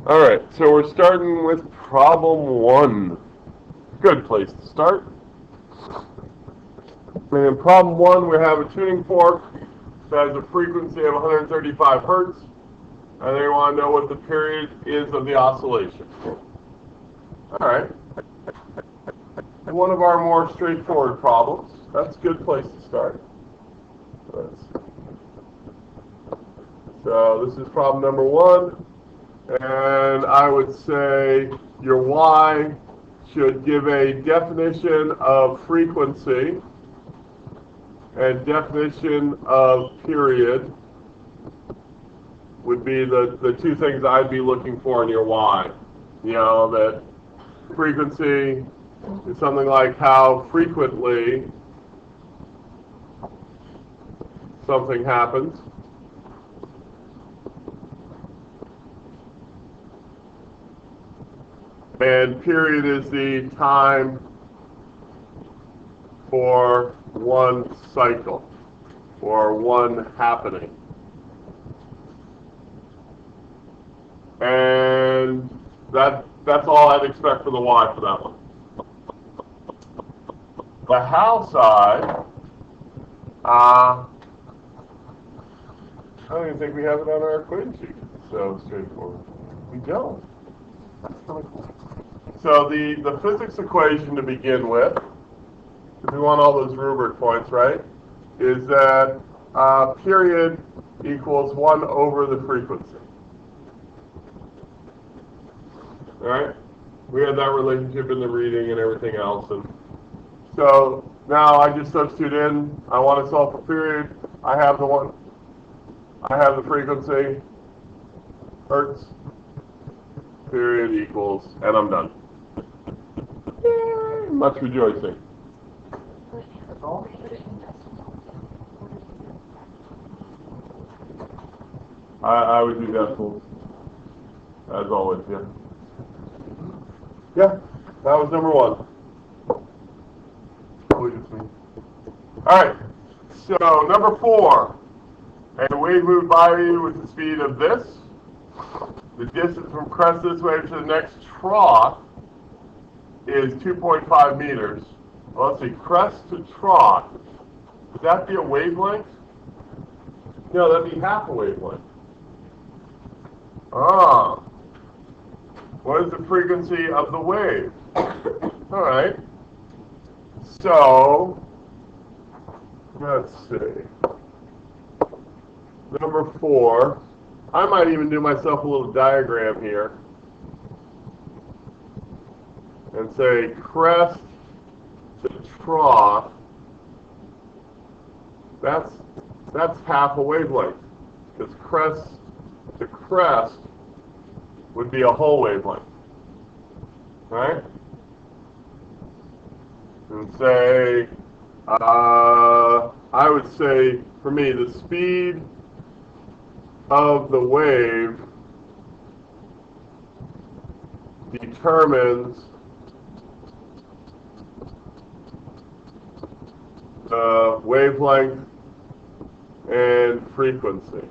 All right, so we're starting with problem one. Good place to start. And in problem one, we have a tuning fork that has a frequency of 135 hertz, and they want to know what the period is of the oscillation. All right. One of our more straightforward problems. That's a good place to start. So this is problem number one, and I would say your Y should give a definition of frequency and definition of period would be the two things I'd be looking for in your Y. You know, that frequency is something like how frequently something happens. And period is the time for one cycle, or one happening. And that's all I'd expect for the Y for that one. The how side, I don't even think we have it on our equation sheet. So straightforward. We don't. That's really cool. So the physics equation to begin with, if we want all those rubric points, right, is that period equals 1 over the frequency. All right? We had that relationship in the reading and everything else. And so now I just substitute in, I want to solve for period. I have the frequency, hertz, period equals, and I'm done. Yay, much rejoicing. I would do decimals, as always, yeah. Yeah, that was number one. Alright, so number four. A wave moved by you with the speed of this. The distance from crest this wave to the next trough is 2.5 meters. Well, let's see, crest to trough. Would that be a wavelength? No, that'd be half a wavelength. Ah. What is the frequency of the wave? All right. So, let's see. Number four. I might even do myself a little diagram here and say crest to trough. That's half a wavelength, because crest to crest would be a whole wavelength, right? And say, I would say, for me, the speed of the wave determines the wavelength and frequency.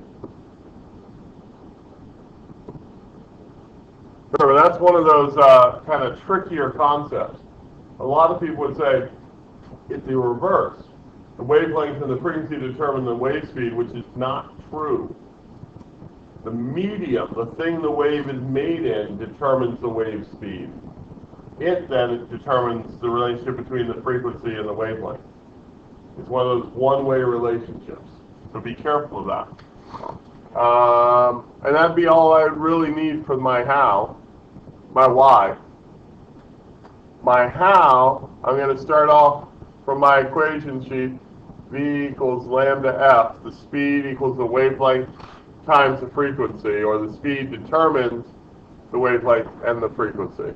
Remember, that's one of those kind of trickier concepts. A lot of people would say it's the reverse. The wavelength and the frequency determine the wave speed, which is not true. The medium, the thing the wave is made in, determines the wave speed. It then determines the relationship between the frequency and the wavelength. It's one of those one-way relationships. So be careful of that. And that'd be all I really need for my how, my why. My how, I'm going to start off from my equation sheet. V equals lambda f. The speed equals the wavelength times the frequency, or the speed determines the wavelength and the frequency.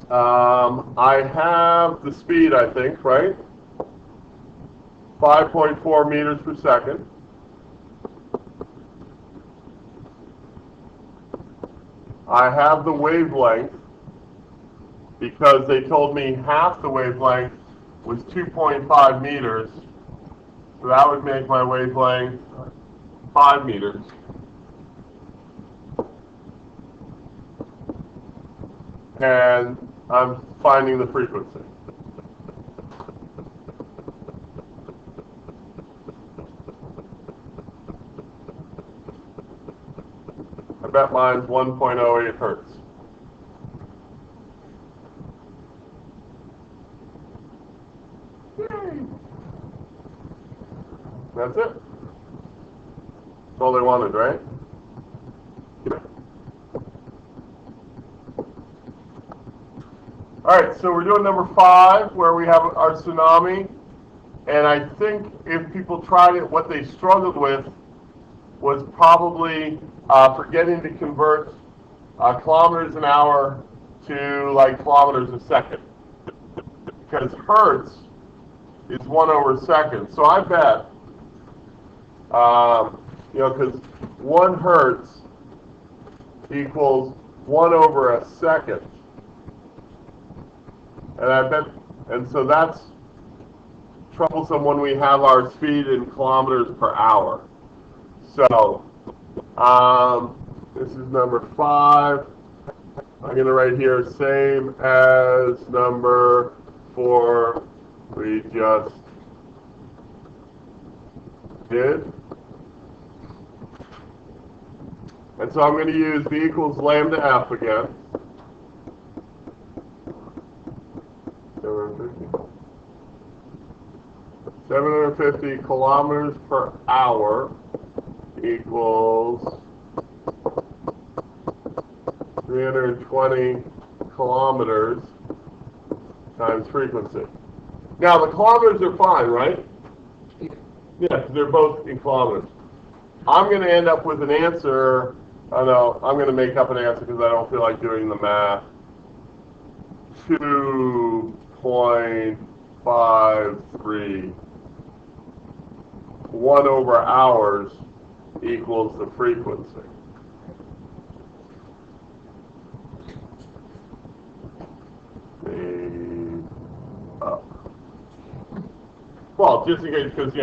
I have the speed, I think, right? 5.4 meters per second. I have the wavelength because they told me half the wavelength was 2.5 meters. So that would make my wavelength 5 meters. and I'm finding the frequency. I bet mine's 1.08 hertz. Yay. That's it. That's all they wanted, right? All right, so we're doing number 5, where we have our tsunami. And I think if people tried it, what they struggled with was probably forgetting to convert kilometers an hour to like kilometers a second. Because hertz is 1 over second. So I bet, because 1 hertz equals 1 over a second. And I bet, and so that's troublesome when we have our speed in kilometers per hour. So, this is number 5. I'm going to write here same as number 4 we just did. And so I'm going to use B equals lambda F again. 750 kilometers per hour equals 320 kilometers times frequency. Now the kilometers are fine, right? Yeah, because they're both in kilometers. I'm going to end up with an answer. Oh no, I'm going to make up an answer because I don't feel like doing the math. 2.53. 1 over hours equals the frequency. Up. Well, just in case, because,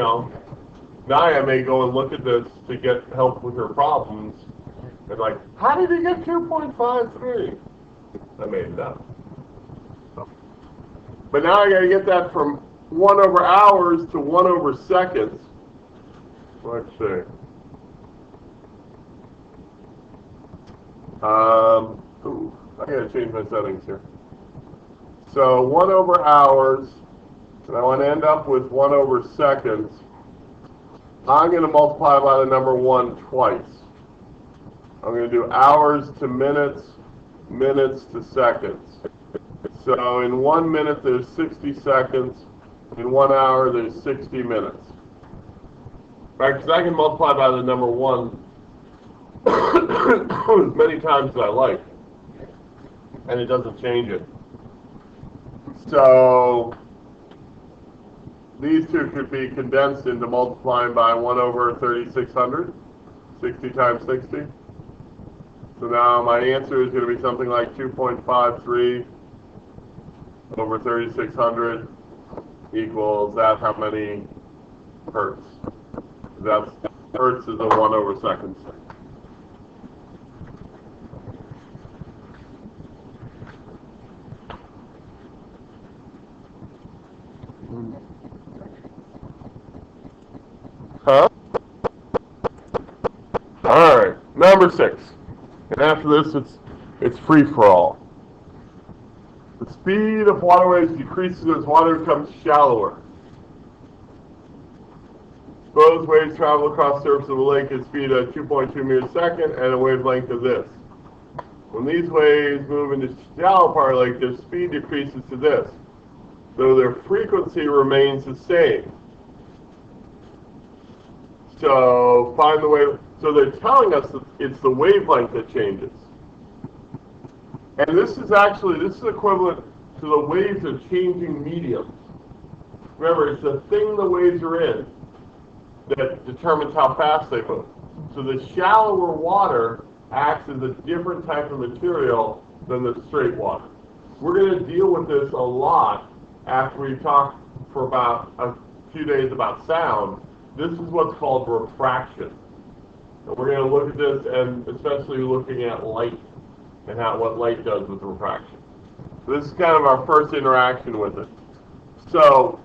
Naya may go and look at this to get help with her problems. And like, how did he get 2.53? I made it up. But now I got to get that from 1 over hours to 1 over seconds. Let's see. I got to change my settings here. So 1 over hours, and I want to end up with 1 over seconds. I'm going to multiply by the number 1 twice. I'm going to do hours to minutes, minutes to seconds. So in 1 minute there's 60 seconds. In 1 hour there's 60 minutes. Right, because I can multiply by the number 1 as many times as I like. And it doesn't change it. So these two could be condensed into multiplying by 1 over 3,600, 60 times 60. So now my answer is going to be something like 2.53 over 3,600 equals that how many hertz? That's hertz is a 1 over seconds thing. Huh? All right, number 6. And after this, it's free for all. The speed of waterways decreases as water becomes shallower. Suppose waves travel across the surface of a lake at speed of 2.2 meters a second and a wavelength of this. When these waves move into the shallow part of the lake, their speed decreases to this, though their frequency remains the same. So find the wave. So they're telling us that it's the wavelength that changes. And this is equivalent to the waves of changing mediums. Remember, it's the thing the waves are in that determines how fast they move. So the shallower water acts as a different type of material than the straight water. We're going to deal with this a lot after we talk for about a few days about sound. This is what's called refraction. And we're going to look at this, and especially looking at light and what light does with refraction. This is kind of our first interaction with it. So,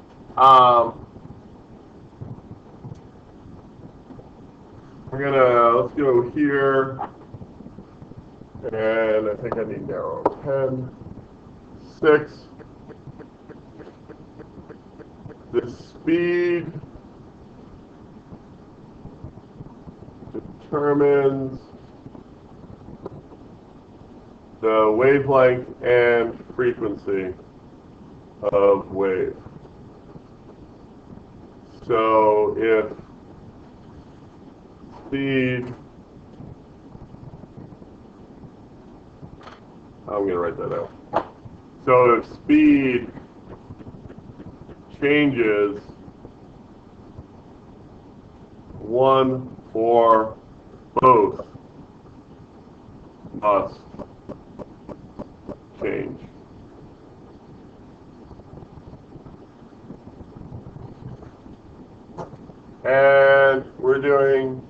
let's go here, and I think I need narrow pen. 6. The speed determines the wavelength and frequency of wave. So if speed, I'm going to write that out. So if speed changes, one or both must change. And we're doing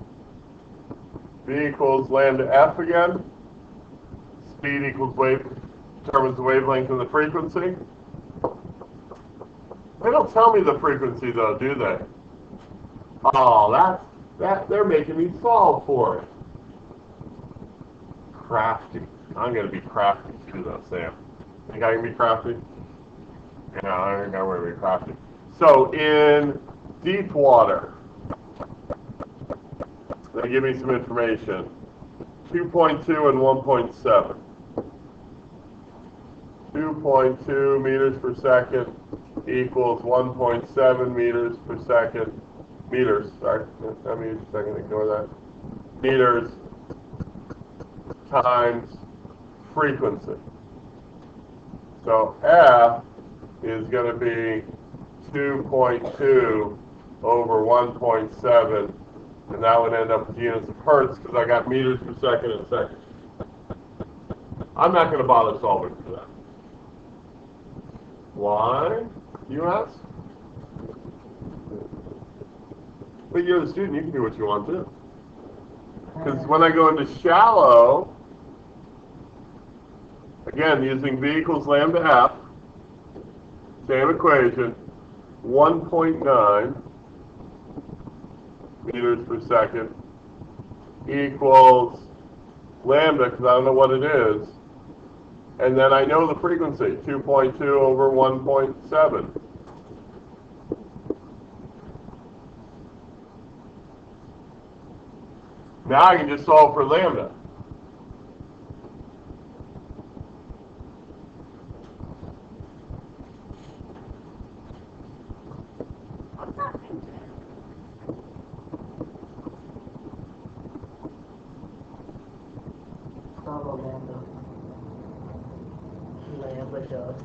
V equals lambda f again. Speed equals wave, determines the wavelength and the frequency. They don't tell me the frequency though, do they? Oh, they're making me solve for it. Crafty. I'm going to be crafty too though, Sam. Think I can be crafty? Yeah, I think I'm going to be crafty. So in deep water, they give me some information. 2.2 and 1.7. 2.2 meters per second equals 1.7 meters per second. Meters, sorry, not meters per second, ignore that. Meters times frequency. So F is going to be 2.2 over 1.7, and that would end up with units of hertz because I got meters per second and seconds. I'm not going to bother solving for that. Why, you ask? But you're the student, you can do what you want to. Because when I go into shallow, again, using V equals lambda f, same equation, 1.9 meters per second equals lambda, because I don't know what it is, and then I know the frequency, 2.2 over 1.7. Now I can just solve for lambda.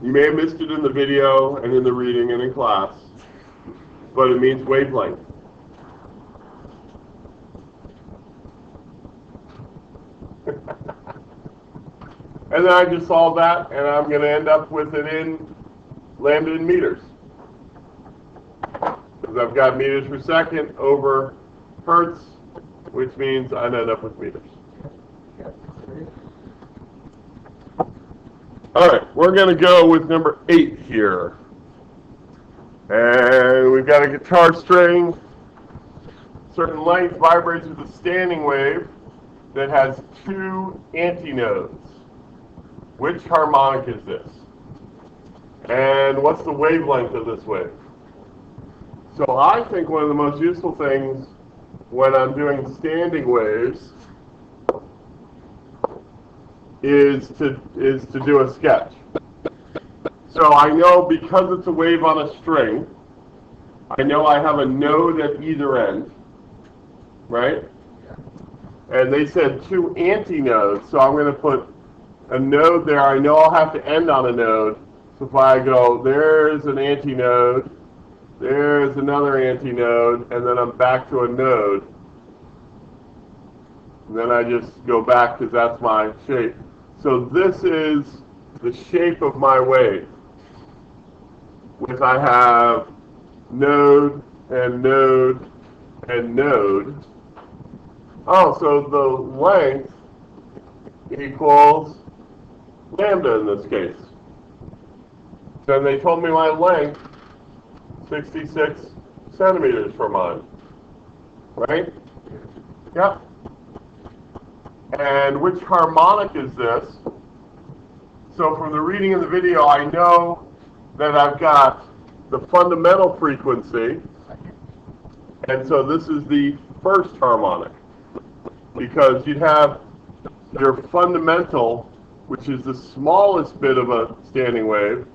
You may have missed it in the video and in the reading and in class, but it means wavelength. And then I just solve that, and I'm going to end up with it in lambda in meters. Because I've got meters per second over hertz, which means I'd end up with meters. All right, we're going to go with number 8 here. And we've got a guitar string, certain length vibrates with a standing wave that has 2 antinodes. Which harmonic is this? And what's the wavelength of this wave? So I think one of the most useful things when I'm doing standing waves is to do a sketch. So I know because it's a wave on a string, I know I have a node at either end, right? And they said 2 antinodes, so I'm going to put a node there. I know I'll have to end on a node. So if I go, there's an antinode, there's another antinode, and then I'm back to a node. And then I just go back because that's my shape. So this is the shape of my wave, which I have node and node and node. Oh, so the length equals lambda in this case. Then they told me my length, 66 centimeters for mine. Right? Yep. And which harmonic is this? So from the reading in the video, I know that I've got the fundamental frequency, and so this is the first harmonic, because you'd have your fundamental, which is the smallest bit of a standing wave,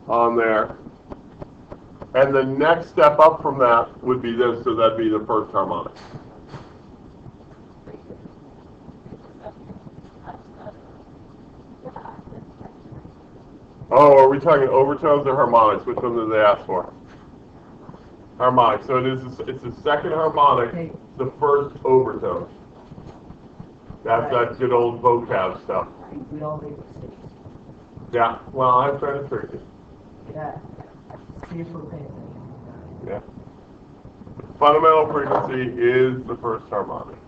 on there, and the next step up from that would be this, so that'd be the first harmonic. Oh, are we talking overtones or harmonics? Which one did they ask for? Harmonic. So it's the second harmonic, the first overtone. That's that good old vocab stuff. Yeah, well, I'm trying to trick you. Yeah. See if we're paying attention. Yeah. Fundamental frequency is the first harmonic.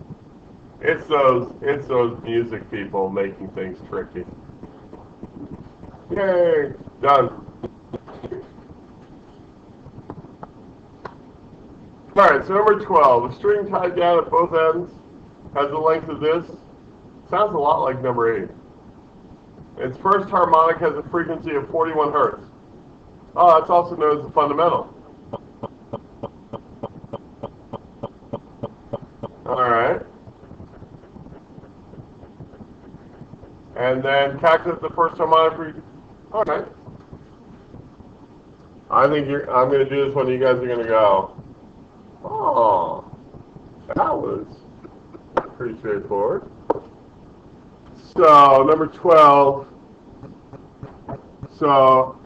It's those music people making things tricky. Yay! Done. Alright, so number 12. A string tied down at both ends has the length of this. Sounds a lot like number 8. Its first harmonic has a frequency of 41 hertz. Oh, that's also known as the fundamental. Alright. And then calculate the first harmonic frequency. Alright. I think I'm going to do this one. You guys are going to go, oh, that was pretty straightforward. So, number 12. So,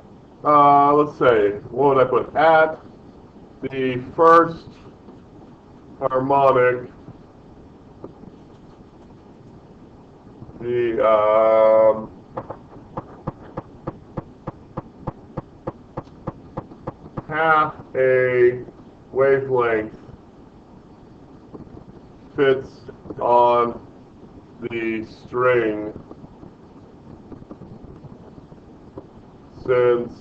let's say, what would I put? At the first harmonic, the half a wavelength fits on the string since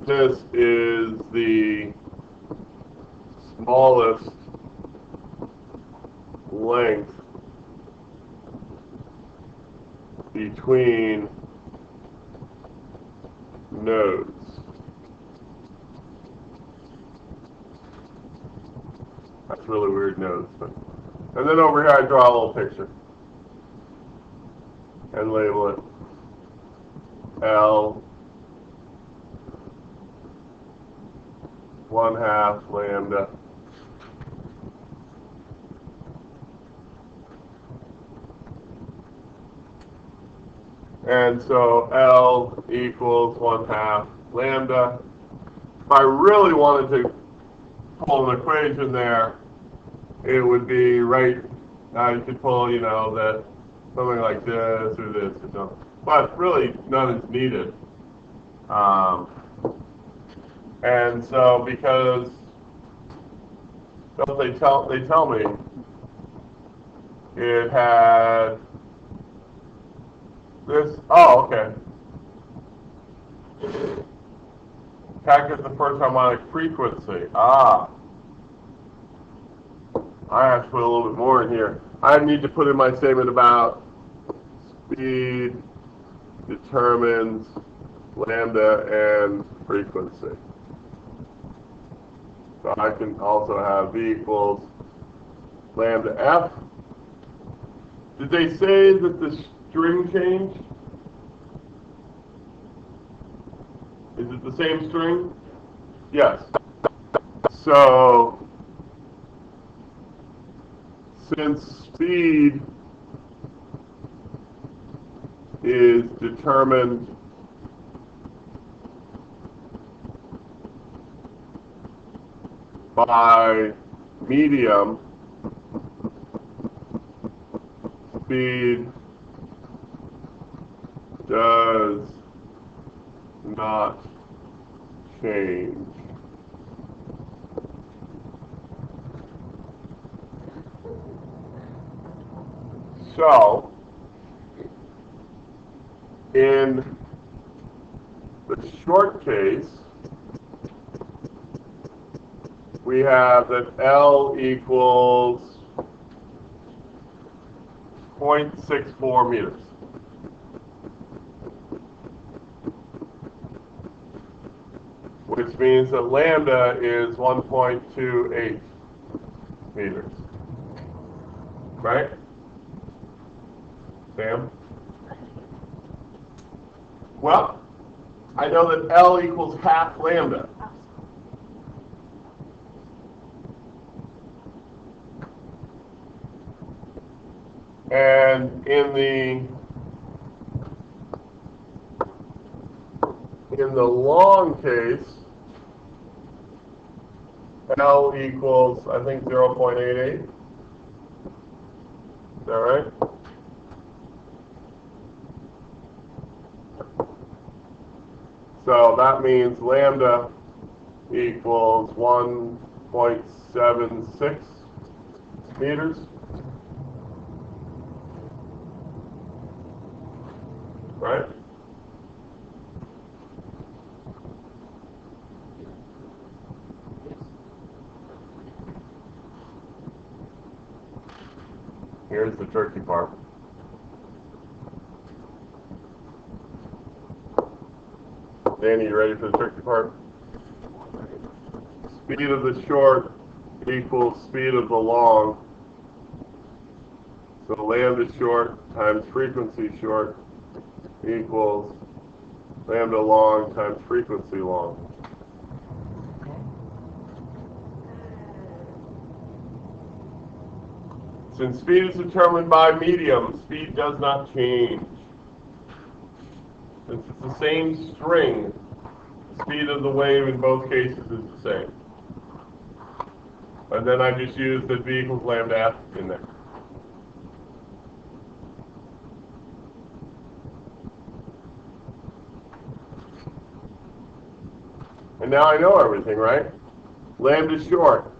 this is the smallest length between nodes. That's really weird nodes, but and then over here I draw a little picture and label it L 1/2 lambda and so L equals 1/2 lambda. If I really wanted to pull an equation there, it would be right, you could pull, that something like this or this or something. But really, none is needed. And so because they tell me it had this, oh, okay. Calculate the first harmonic frequency. Ah. I have to put a little bit more in here. I need to put in my statement about speed determines lambda and frequency. So I can also have V equals lambda F. Did they say that the string changed? Is it the same string? Yes. So, since speed is determined by medium, speed does not change. So, in the short case, we have that L equals 0.64 meters. Which means that lambda is 1.28 meters. Right? Sam? Well, I know that L equals half lambda. And in the long case, L equals, I think, 0.88. Is that right? So that means lambda equals 1.76 meters. Right? Here's the tricky part. Danny, you ready for the tricky part? Speed of the short equals speed of the long. So lambda short times frequency short equals lambda long times frequency long. Since speed is determined by medium, speed does not change. Since it's the same string, the speed of the wave in both cases is the same. And then I just use that v equals lambda f in there. And now I know everything, right? Lambda short.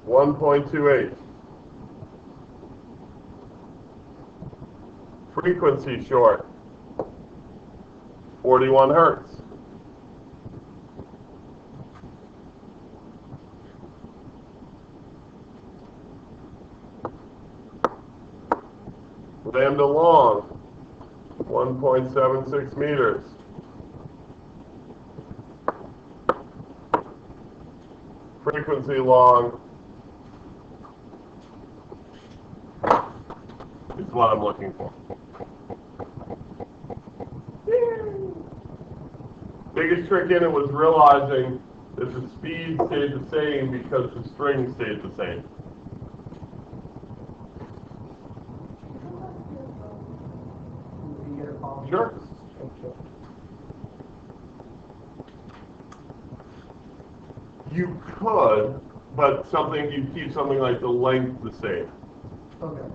.28. Frequency short. 41 hertz. Lambda long, 1.76 meters. Frequency long is what I'm looking for. Biggest trick in it was realizing that the speed stayed the same because the string stayed the same. Sure. You could, but you keep something like the length the same. Okay.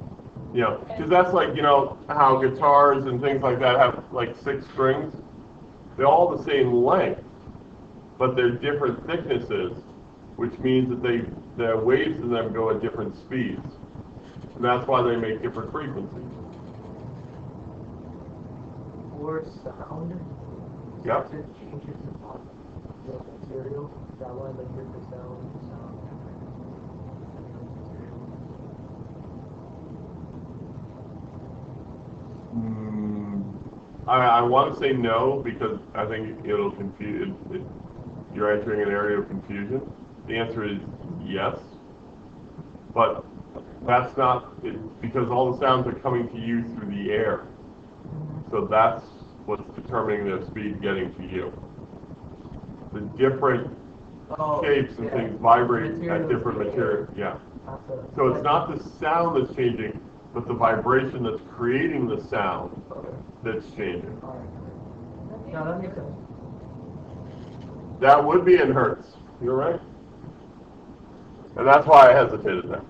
You know, because that's like, you know, how guitars and things like that have like 6 strings. They're all the same length, but they're different thicknesses, which means that the waves in them go at different speeds. And that's why they make different frequencies. Or sound. Yep. It changes the material. That one, like different sound. I want to say no because I think it'll confuse. You're entering an area of confusion. The answer is yes, but that's not because all the sounds are coming to you through the air. So that's what's determining their speed getting to you. The different shapes and things vibrate at different materials. Yeah. So it's not the sound that's changing, but the vibration that's creating the sound that's changing. No, that makes sense. That would be in hertz. You're right. And that's why I hesitated there.